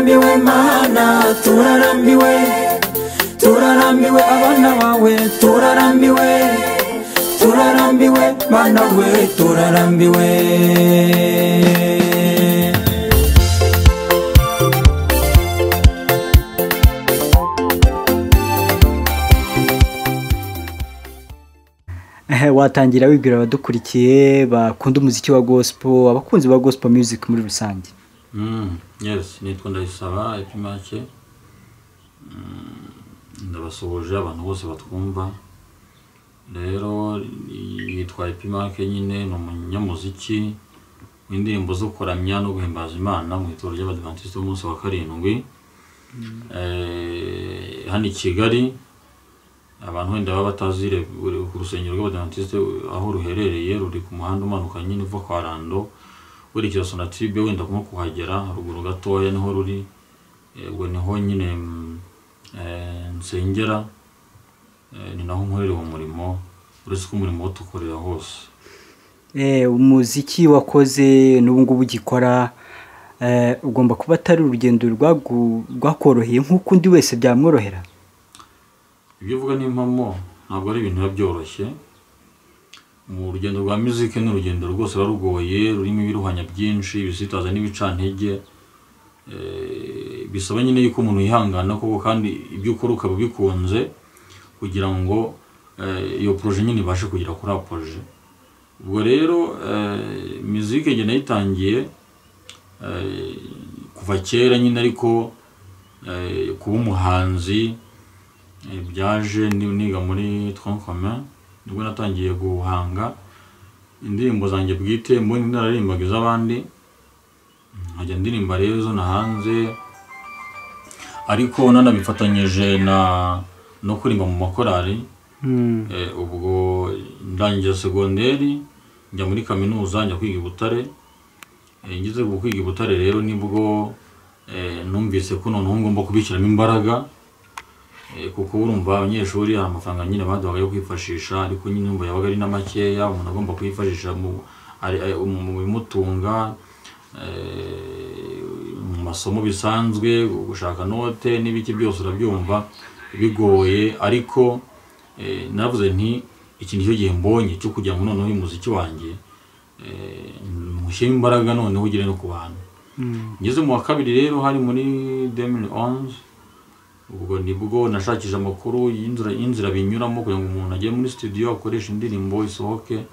turarambiwe mana, turarambiwe, turarambiwe abana bawe, turarambiwe, turarambiwe mana we, turarambiwe. Watangira wibwira abadukurikiye bakunda umuziki wa gospel, abakunzi ba gospel music muri rusange. Yes, nitwa Ndayisaba Epimake. Ndabasohoje abantu bose batwumva. Rero yitwa Epimake nyine ni umunyamuziki w'indirimbo zo kuramya no guhimbaza Imana mu itorero ry'Abadiventiste b'umunsi wa karindwi. Hano i Kigali abantu wenda baba batazire ku rusengero rw'Abadiventiste aho ruherereye, ruri ku muhanda umanuka nyine uva kwa Rando werekeza Sonatube, wenda nko kuhagera haruguru gatoya niho ruri. Ubwo niho nyine nsengera, ni naho nkorera umurimo, uretse ko umurimo wo tukorera hose. Umuziki wakoze n'ubu ngubu ugikora, ugomba kuba atari urugendo rwakoroheye nk'uko undi wese byamworohera. Ibyo uvuga n'impamo ntabwo ari ibintu byoroshye. Mu rugendo rwa music ni urugendo rwose rugoye, rurimo ibiruhanya byinshi, bisitaza n'ibicantege. Bisaba nyine yuko umuntu yihangana koko kandi ibyo ukora ukaba bikunze kugira ngo iyo projet nyine ibashe kugira kuri projet. Ubwo rero music nge nayitangiye kuva kera nyine, ariko kuba umuhanzi byaje niga muri Tronc Commun, nibwo natangiye guhanga indirimbo zanjye bwite, mbona nararimbaga iz'abandi nkajya ndirimba rero zo nahanze, ariko nanabifatanyije no kuririmba mu makorali. Ubwo ndangiye segonderi njya muri kaminuza, njya kwiga i Butare. Ngize kwiga i Butare rero nibwo numvise ko noneho ngomba kubishyiramo imbaraga, kuko urumva abanyeshuri hari amafaranga nyine baduhaga yo kwifashisha, ariko nyine numva yabaga ari na makeya, umuntu agomba kwifashisha mu bimutunga, mu masomo bisanzwe, gushaka note n'ibiki byose urabyumva bigoye. Ariko navuze nti iki nicyo gihe mbonye cyo kugira ngo noneho uyu muziki wanjye mushyire imbaraga noneho ugere no ku bantu. Ngeze mu wa kabiri rero hari muri 2011, ubwo nibwo nashakije amakuru y'inzira binyuramo kugira ngo umuntu ajye muri studio akoresha indirimbo isohoke.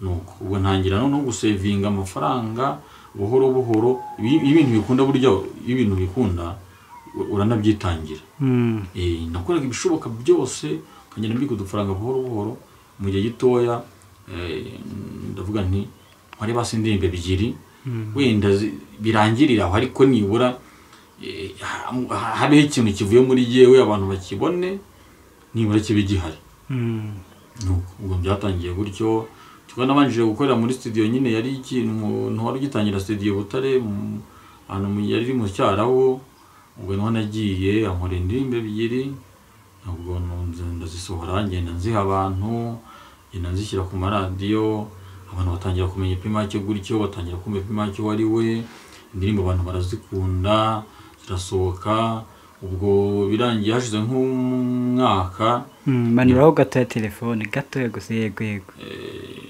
Nuko ubwo ntangira no gusevinga amafaranga buhoro buhoro. Ibintu bikunda burya, ibintu bikunda uranabyitangira. Nakoraga ibishoboka byose kagenda mbika udufaranga buhoro buhoro. Mu gihe gitoya ndavuga nti nkore basi indirimbo ebyiri wenda birangirira aho, ariko nibura habeho ikintu kivuye muri yewe abantu bakibone, nibura kibe gihari. Ubwo byatangiye gutyo. Twanabanje gukorera muri studio nyine, yari ikintu umuntu wari ugitangira studio Butare ahantu yari mu Cyaraho. Ubwo niho nagiye ankora indirimbo ebyiri, ubwo ndazisohora ngenda nziha abantu, ngenda nzishyira ku maradiyo, abantu batangira kumenya Epimake gutyo, batangira kumva Epimake wari we, indirimbo abantu barazikunda zirasohoka. Ubwo birangiye hashize nk'umwaka, manuraho gato ya telefone gato gusa. Yego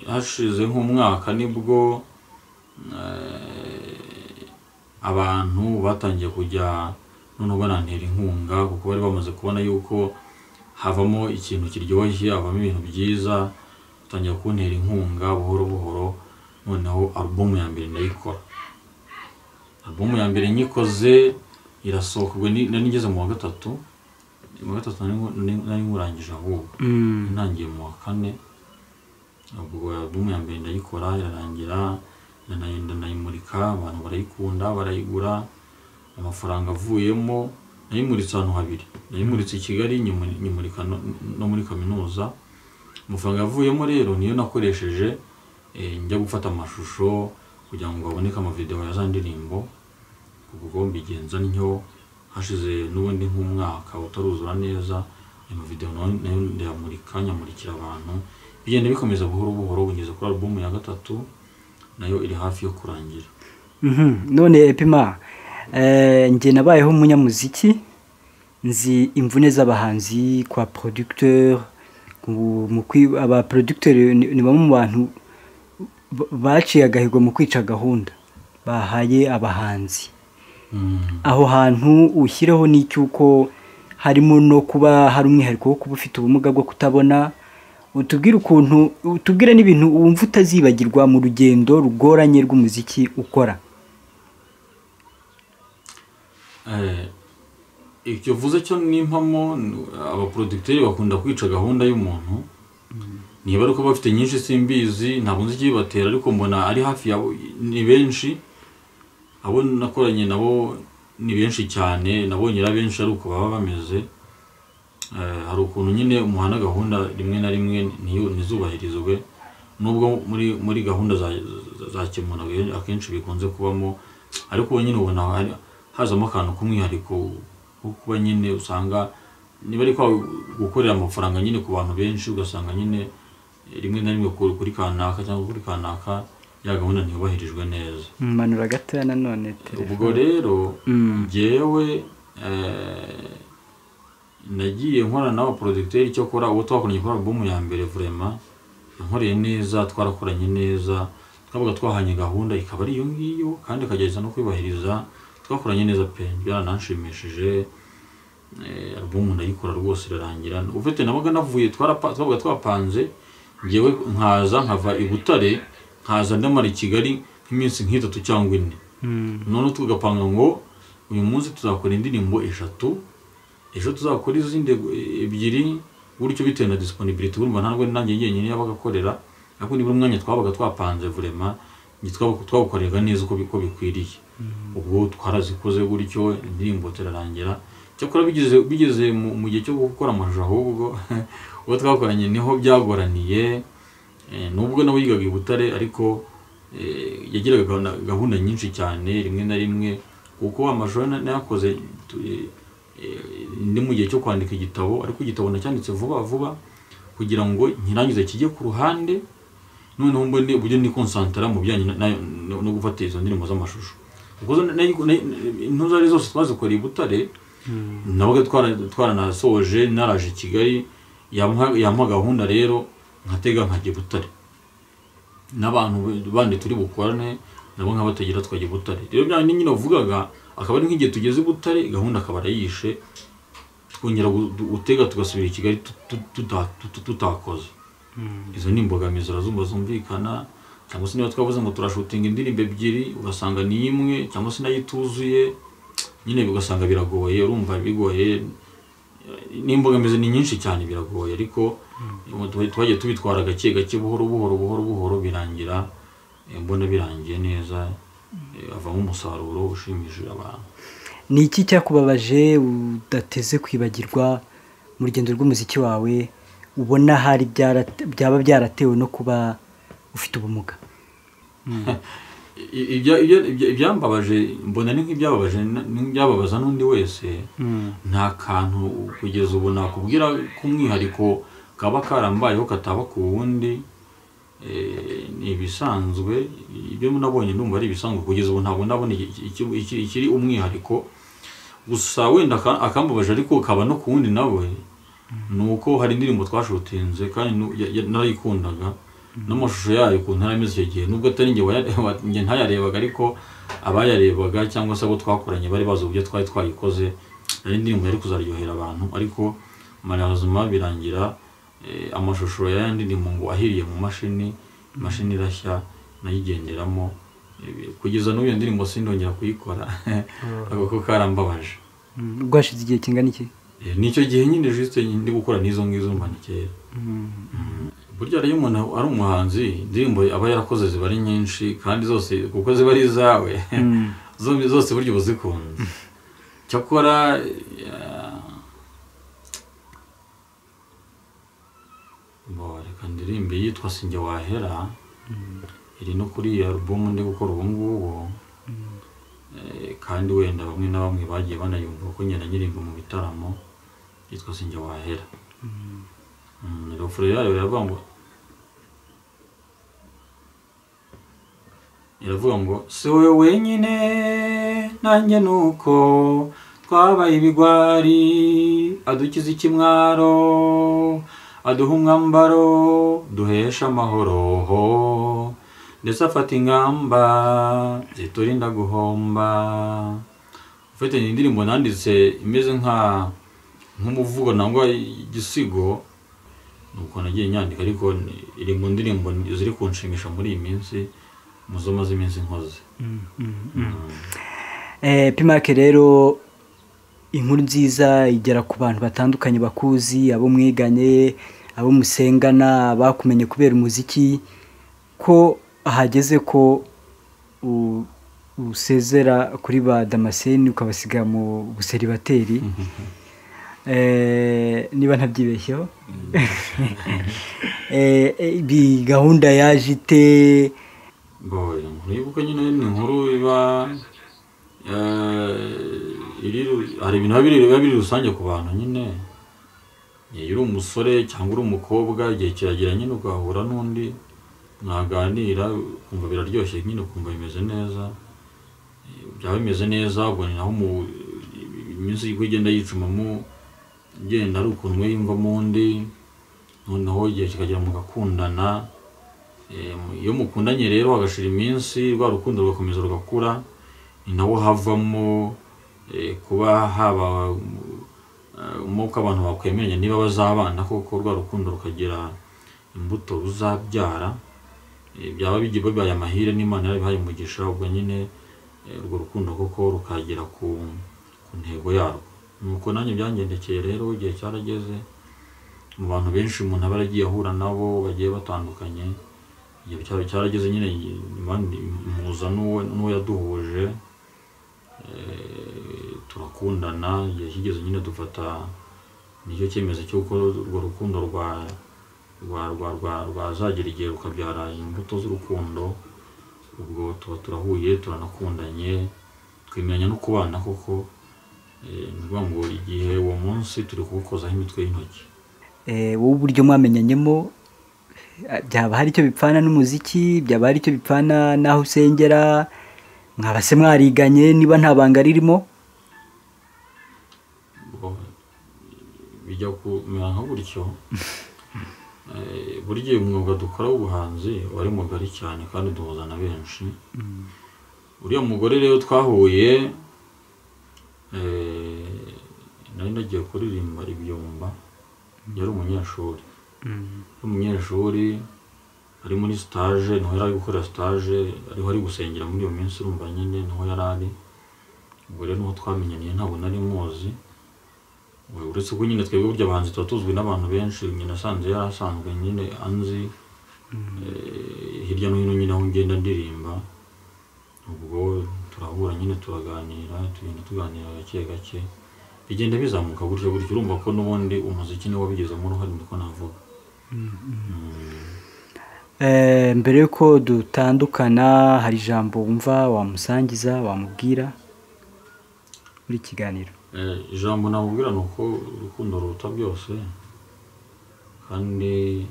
hashize nk'umwaka nibwo abantu batangiye kujya noneho banantera inkunga, kuko bari bamaze kubona yuko havamo ikintu kiryoshye, havamo ibintu byiza. Batangiye kuntera inkunga buhoro buhoro. Noneho album ya mbere ndayikora. Album ya mbere nyikoze irasohoka, ubwo nari ngeze mu wa gatatu. Mu wa gatatu nari nkurangije ahubwo ntangiye mu wa kane. Ubwo album ya mbere ndayikora irarangira, nayimurika, abantu barayikunda barayigura. Amafaranga avuyemo nayimuritse ahantu habiri, nayimuritse i Kigali, nyimurika no muri kaminuza. Amafaranga avuyemo rero niyo nakoresheje njya gufata amashusho kugira ngo baboneke amavideo ya za ndirimbo. Ubwo mbigenza ntyo, hashize n'ubundi nk'umwaka utaruzura neza, ayo video nayo ndayamurika, nyamurikira abantu. Bigenda bikomeza buhoro buhoro kugeza kuri album ya gatatu, nayo iri hafi yo kurangira. None Epima, njye nabayeho umunyamuziki, nzi imvune z'abahanzi kwa producteur. Aba producteur ni bamwe mu bantu baciye agahigo mu kwica gahunda bahaye abahanzi. Aho hantu ushyireho n'icyuko harimo no kuba hari umwihariko wo kuba ufite ubumuga bwo kutabona. Utubwire n'ibintu wumva utazibagirwa mu rugendo rugoranye rw'umuziki ukora. Icyo vuze cyo nimpamo abaproducteurs bakunda kwica gahunda y'umuntu. Niba ari uko bafite nyinshi simbizi, ntabwo nzi ikibatera, ariko mbona ari hafi yabo ni benshi. Abo nakoranye nabo ni benshi cyane, nabonye ari benshi ari uko baba bameze. Hari ukuntu nyine umuhana gahunda rimwe na rimwe ntizubahirizwe, nubwo muri gahunda za kimuna akenshi bikunze kubamo, ariko nyine ubona hazamo akantu k'umwihariko wo kuba nyine usanga niba ari gukorera amafaranga nyine ku bantu benshi, ugasanga nyine rimwe na rimwe kuri kanaka cyangwa kuri kanaka ya gahunda ntiyubahirijwe neza. Manura gatoya nanone. Ubwo rero njyewe nagiye nkorana n'abaproducteurs icyo kora uwo twakoranye kuri album ya mbere vraiment yankoreye neza, twarakoranye neza, twabaga twahanye gahunda ikaba ari iyo ngiyo kandi akagereza no kwibahiriza. Twakoranye neza pe, byarananshimishije. Album ndayikora rwose irarangira. Ufite nabaga navuye twabaga twapanze ngewe nkava i Butare nkaza ndamara i Kigali nk'iminsi nk'itatu cyangwa 4. None tugapanga ngo uyu munsi tuzakora indirimbo 3, ejo tuzakora izindi 2, gutyo bitewe na disponibility. Urumva ntabwo nanjye ngenyine yabagakorera, ariko nibura umwanya twabaga twapanze vraiment twagukorega neza uko bikwiriye. Ubwo twarazikoze gutyo indirimbo terarangira. Cyakora bigeze mu gihe cyo gukora amashusho, ahubwo uwo twakoranye niho byagoraniye. Nubwo nawe yigaga i Butare, ariko yagiraga gahunda nyinshi cyane rimwe na rimwe, kuko amashusho nayakoze ndi mu gihe cyo kwandika igitabo, ariko igitabo nacyanditse vuba kugira ngo nkirangize kijye ku ruhande, noneho mbone uburyo ni concentrate mu bijyanye no gufata izo ndirimbo z'amashusho. Kuko intuzari zose twazikora i Butare, nabaga twaranasoje naraje i Kigali, yampa gahunda rero nkatega nkajya i Butare. N'abantu bandi turi bukorane nabo nkabategera twajya i Butare. Rero bya nyine uvugaga akaba ari nk'igihe tugeze i Butare, gahunda akaba arayishe, twongera gutega tugasubira i Kigali tutakoze. Izo ni imbogamizi zumvikana. Cyangwa se niba twavuze ngo turashutinga indirimbo 2 ugasanga ni imwe cyangwa se nayituzuye, nyine bigasanga biragoye. Urumva bigoye, n'imbogamizi ni nyinshi cyane, biragoye. Ariko twagiye tubitwara gake gake, buhoro birangira, mbona birangiye neza, avamo umusaruro ushimishije abantu. Ni iki cyakubabaje udateze kwibagirwa mu rugendo rw'umuziki wawe, ubona hari byaba byaratewe no kuba ufite ubumuga? Ibyambabaje mbona ni nk'ibyababaza n'undi wese. Nta kantu kugeza ubu nakubwira k'umwihariko kaba karambayeho kataba ku wundi. Ni ibisanzwe, ibyo nabonye ndumva ari ibisanzwe kugeza ubu. Ntabwo ndabona ikiri umwihariko. Gusa wenda akambabaje ariko kaba no ku wundi nawe, nuko hari indirimbo twashutinze kandi narayikundaga, n'amashusho yayo ukuntu yarameze icyo gihe, nubwo atari njye ntayarebaga, ariko abayarebaga cyangwa se abo twakoranye bari bazi uburyo twari twayikoze. Ari indirimbo yari kuzaryohera abantu, ariko malheureusement birangira amashusho y'andi ndirimbo ngo ahiriye mu mashini irashya, nayigenderamo kugeza n'uyu ndirimbo sindongera kuyikora. Ako karambabaje. Rwashize igihe kingana iki? Nicyo gihe nyine juste ndi gukora n'izo ngizo mba nikera. Burya rero umuntu ari umuhanzi, indirimbo aba yarakoze ziba ari nyinshi kandi zose kuko ziba ari izawe, zose buryo uzikunze. Cyakora reka ndirimbe yitwa Sinjye Wahera, iri no kuri iyi album ndi gukora ubu ngubu, kandi wenda bamwe na bamwe bagiye banayumva ko nyina nyirimbo mu bitaramo, yitwa Sinjye Wahera. Refrain yayo iravuga ngo si wowe wenyine nanjye nuko twabaye ibigwari, adukiza ikimwaro, aduha umwambaro duhesha amahoro, ndetse afata ingamba ziturinda guhomba. Ufite indirimbo nanditse imeze nk'umuvugo nangwa igisigo, nuko nagiye nyandika, ariko iri mu ndirimbo ziri kunshimisha muri iyi minsi, muzo maze iminsi nkoze. Pimake rero inkuru nziza igera ku bantu batandukanye bakuzi, abo mwiganye, abo musengana, bakumenye kubera umuziki, ko ahageze ko usezera kuri ba Damascene ukabasiga mu buseribateri. Niba ntabyibeshyeho, gahunda yaje ite? Ibuka nyine ni inkuru iba hari ibintu biba biri rusange ku bantu nyine. Iyo uri umusore cyangwa uri umukobwa, igihe kiragera nyine ugahura n'undi mwaganira, ukumva biraryoshye nyine, ukumva bimeze neza. Byaba bimeze neza, ubwo ni naho iminsi y'uko igenda yicumamo, ugenda ari ukuntu umwe yiyumvamo undi, noneho igihe kikagera mugakundana. Iyo mukundanye rero hagashira iminsi, rwa rukundo rugakomeza rugakura, ni naho havamo kuba haba umwuka abantu bakwemeranya niba bazabana koko, rwa rukundo rukagira imbuto ruzabyara. Byaba bibaye amahire n'Imana yarabihaye umugisha, ubwo nyine urwo rukundo koko rukagera ku ntego yarwo. Nuko nanjye byangendekeye rero, igihe cyarageze mu bantu benshi umuntu aba yaragiye ahura nabo bagiye batandukanye, igihe cyarageze nyine muza n'uwo yaduhuje, turakundana. Igihe kigeze nyine dufata nicyo cyemezo cy'uko urwo rukundo rwazagira igihe rukabyara imbuto z'urukundo. Ubwo tuba turahuye, turanakundanye, twemeranya no kubana koko. Ni ukuvuga ngo igihe uwo munsi turi kuwukozaho imitwe y'intoki. Wowe uburyo mwamenyanyemo, byaba hari icyo bipfana n'umuziki? Byaba hari icyo bipfana n'aho usengera? Mwaba se mwariganye niba nta banga ririmo? Bijya kumera nka gutyo. Burya umwuga dukora w'ubuhanzi wari mugari cyane kandi duhuza na benshi. Uriya mugore rero twahuye, nari nagiye kuririmba ibyumba, yari umunyeshuri, ari muri stage, niho yari ari gukora stage, ariho ari gusengera muri iyo minsi, urumva nyine niho yari ari. Ubwo rero niho twamenyaniye, ntabwo nari muzi. Uretse ko nyine twebwe burya abahanzi tuba tuzwi n'abantu benshi, nyine asanzwe yari asanzwe nyine anzi hirya no hino nyine aho ngenda ndirimba. Ubwo turahura nyine turaganira, tugenda tuganira gake gake, bigenda bizamuka gutyo gutyo. Urumva ko n'ubundi umuziki niwo wabigezemo uruhare, niko navuga. Mbere yuko dutandukana, hari ijambo wumva wamusangiza, wamubwira muri kiganiro? Ijambo namubwira ni uko urukundo ruruta byose, kandi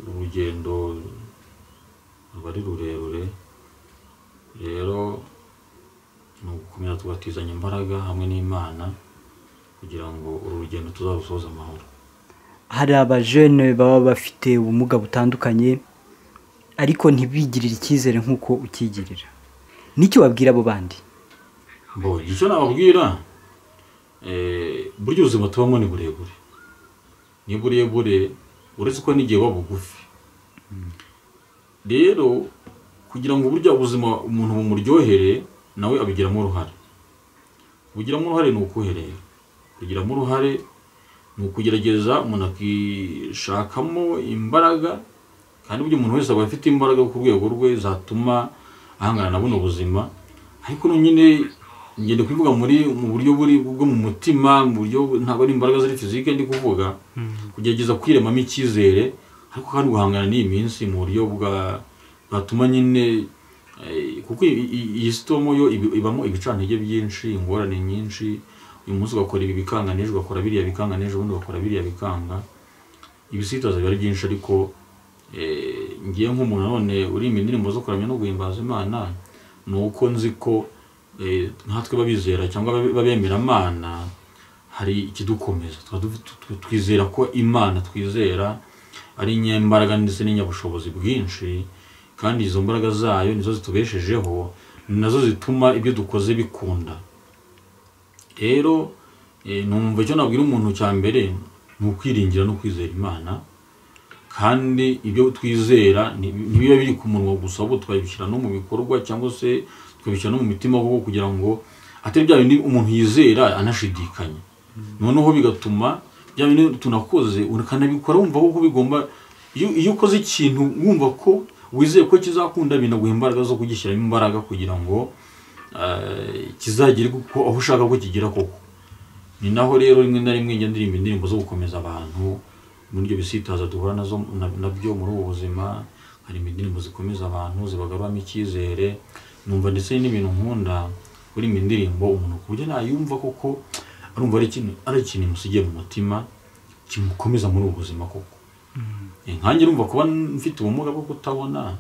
urugendo ruba ari rurerure. Rero ni ugukomeza tugatizanya imbaraga hamwe n'Imana kugira ngo uru rugendo tuzarusoze amahoro. Hari abajene baba bafite ubumuga butandukanye ariko ntibigirire icyizere nk'uko ukigirira, n'icyo wabwira abo bandi? Icyo nababwira, burya ubuzima tubamo ni burebure, ni burebure, uretse ko n'igihe buba bugufi. Rero kugira ngo burya ubuzima umuntu bumuryohere, nawe abigiramo uruhare. Kugiramo uruhare ni ukuherera, kugiramo uruhare ni ukugerageza umuntu akishakamo imbaraga, kandi burya umuntu wese aba afite imbaraga ku rwego rwe zatuma ahangana na buno buzima. Ariko nyine ngende kubivuga mu buryo bwo mu mutima, mu buryo ntabwo ari imbaraga ziri fizike ndi kuvuga, kugerageza kwiremamo icyizere, ariko kandi guhangana n'iyi minsi mu buryo bwatuma nyine, kuko iyi sitomo yo ibamo ibicantege byinshi, ingorane nyinshi. Uyu munsi ugakora ibi bikanga, n'ejo ugakora biriya bikanga, n'ejo ubundi ugakora biriya bikanga. Ibisitaza biba ari byinshi, ariko ngiye nk'umuntu none uririmba indirimbo zo kuramya no guhimbaza Imana, nuko nzi ko nkatwe babizera cyangwa babemeramana hari ikidukomeza, twizera ko Imana twizera ari inyembaraga ndetse n'inyabushobozi bwinshi, kandi izo mbaraga zayo nizo zitubeshejeho, nazo zituma ibyo dukoze bikunda. Rero numva icyo nabwira umuntu cya mbere ni ukwiringira no kwizera Imana, kandi ibyo twizera ntibiba biri ku munwa gusa, ahubwo twabishyira no mu bikorwa cyangwa se twabishyira no mu mitima kuko kugira ngo atari bya bindi umuntu yizera anashidikanya, noneho bigatuma bya bindi tunakoze ukanabikora wumva ko bigomba. Iyo ukoze ikintu wumva ko wizeye ko kizakunda, binaguha imbaraga zo kugishyiramo imbaraga kugira ngo kizagire aho ushaka ko kigera koko. Ni naho rero rimwe na rimwe ngenda ndirimba indirimbo zo gukomeza abantu muri ibyo bisitaza duhura nabyo muri ubu buzima. Hari indirimbo zikomeza abantu, zibagaruramo icyizere, numva ndetse n'ibintu nkunda kuri iyi ndirimbo umuntu ku buryo nayumva koko arumva ari ikintu musigiye mu mutima kimukomeza muri ubu buzima koko. Nkanjye urumva kuba mfite ubumuga bwo kutabona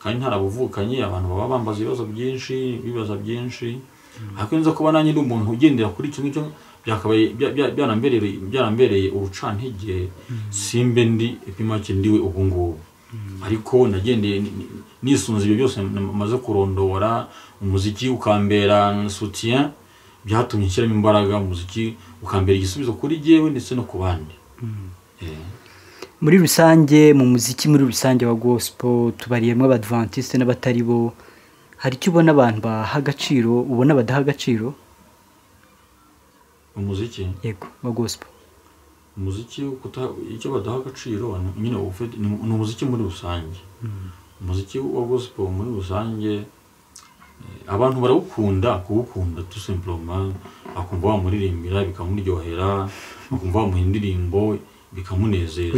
kandi ntarabuvukanye, abantu baba bambaza ibibazo byinshi, ariko nza kuba nanjye ndi umuntu ugendera kuri icyo ngicyo byakabaye byarambereye urucantege, simbe ndi epimake ndiwe ubu ngubu. Ariko nagendeye nisunze ibyo byose maze kurondora, umuziki ukambera soutien, byatumye nshyiramo imbaraga, umuziki ukambera igisubizo kuri jyewe ndetse no ku bandi. Muri rusange mu muziki muri rusange wa gospel tubariyemo abadventiste n'abatari bo, hari icyo ubona abantu baha agaciro, ubona badaha agaciro? Umuziki yego wa gospel, umuziki icyo badaha agaciro nyine ni umuziki muri rusange. Umuziki wa gospel muri rusange abantu barawukunda, kuwukunda tout simplement, akumva wamuririmbira bikamuryohera, akumva wamuha indirimbo bikamunezeza.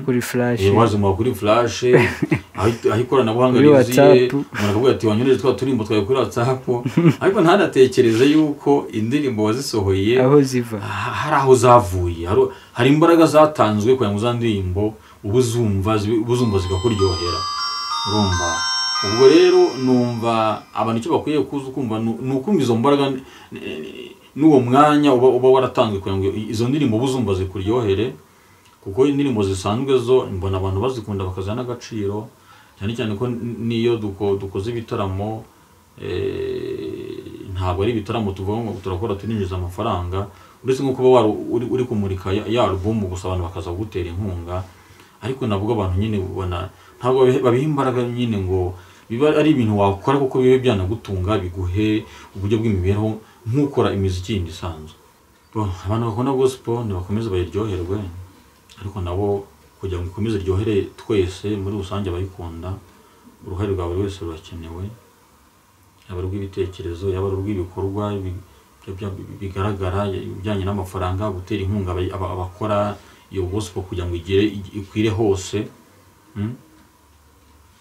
kuri flash wazima kuri flash aho ikoranabuhanga riziye, umuntu akavuga ati wanyureje twa turimbo twawe kuri WhatsApp, ariko ntanatekereze yuko indirimbo wazisohoye aho ziva hari aho zavuye, hari imbaraga zatanzwe kugira ngo za ndirimbo ubuzumva zigakuryohera. Urumva, ubwo rero numva abantu icyo bakwiye kuza kumva nukumva izo mbaraga n'uwo mwanya uba waratanzwe kugira ngo izo ndirimbo buzumva zikuryohere, kuko indirimbo zisanzwe zo mbona abantu bazikunda bakazana agaciro cyane cyane ko niyo dukoze ibitaramo ntabwo ari ibitaramo tuvuga ngo turakora tuninjiza amafaranga, uretse nko kuba uri kumurika ya album gusa abantu bakaza gutera inkunga, ariko nabwo abantu nyine ubona ntabwo babiha imbaraga nyine ngo biba ari ibintu wakora kuko bibe byanagutunga biguhe uburyo bw'imibereho nk'ukora imiziki yindi isanzwe. Abantu bakunda gospel nibakomeze bayiryoherwe, ariko nabo kugira ngo ikomeze iryohere twese muri rusange abayikunda, uruhare rwa buri wese rurakenewe, yaba rw'ibitekerezo, yaba rw'ibikorwa bigaragara bijyanye n'amafaranga, gutera inkunga abakora iyo gospel kugira ngo ikwire hose.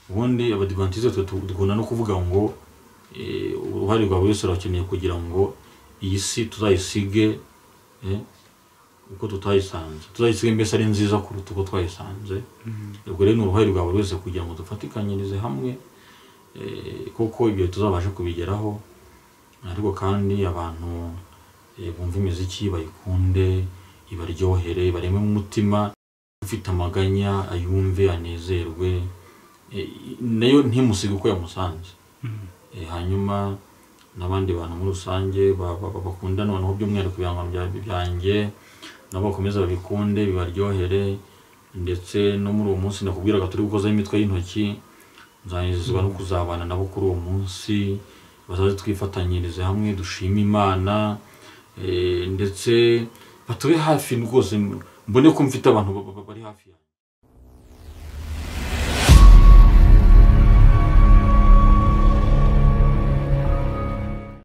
Ubundi abadivantiste dukunda no kuvuga ngo uruhare rwa buri wese rurakenewe kugira ngo iyi si tuzayisige uko tutayisige mbese ari nziza kuruta uko twayisanze. Ubwo rero ni uruhare rwa buri wese kugira ngo dufatikanyirize hamwe koko ibyo tuzabasha kubigeraho, ariko kandi abantu bumva imiziki bayikunde, ibaryohere, bareme mu mutima, ufite amaganya ayumve anezerwe, nayo ntimusige uko yamusanze. Hanyuma n'abandi bantu muri rusange bakunda noneho by'umwihariko ibihangano byanjye nabo bakomeza babikunde bibaryohere, ndetse no muri uwo munsi nakubwiraga turi gukozaho imitwe y'intoki, nzanezezwa no kuzabana nabo kuri uwo munsi, bazaze twifatanyirize hamwe dushime Imana, ndetse batube hafi rwose mbone ko mfite abantu bari hafi yanjye.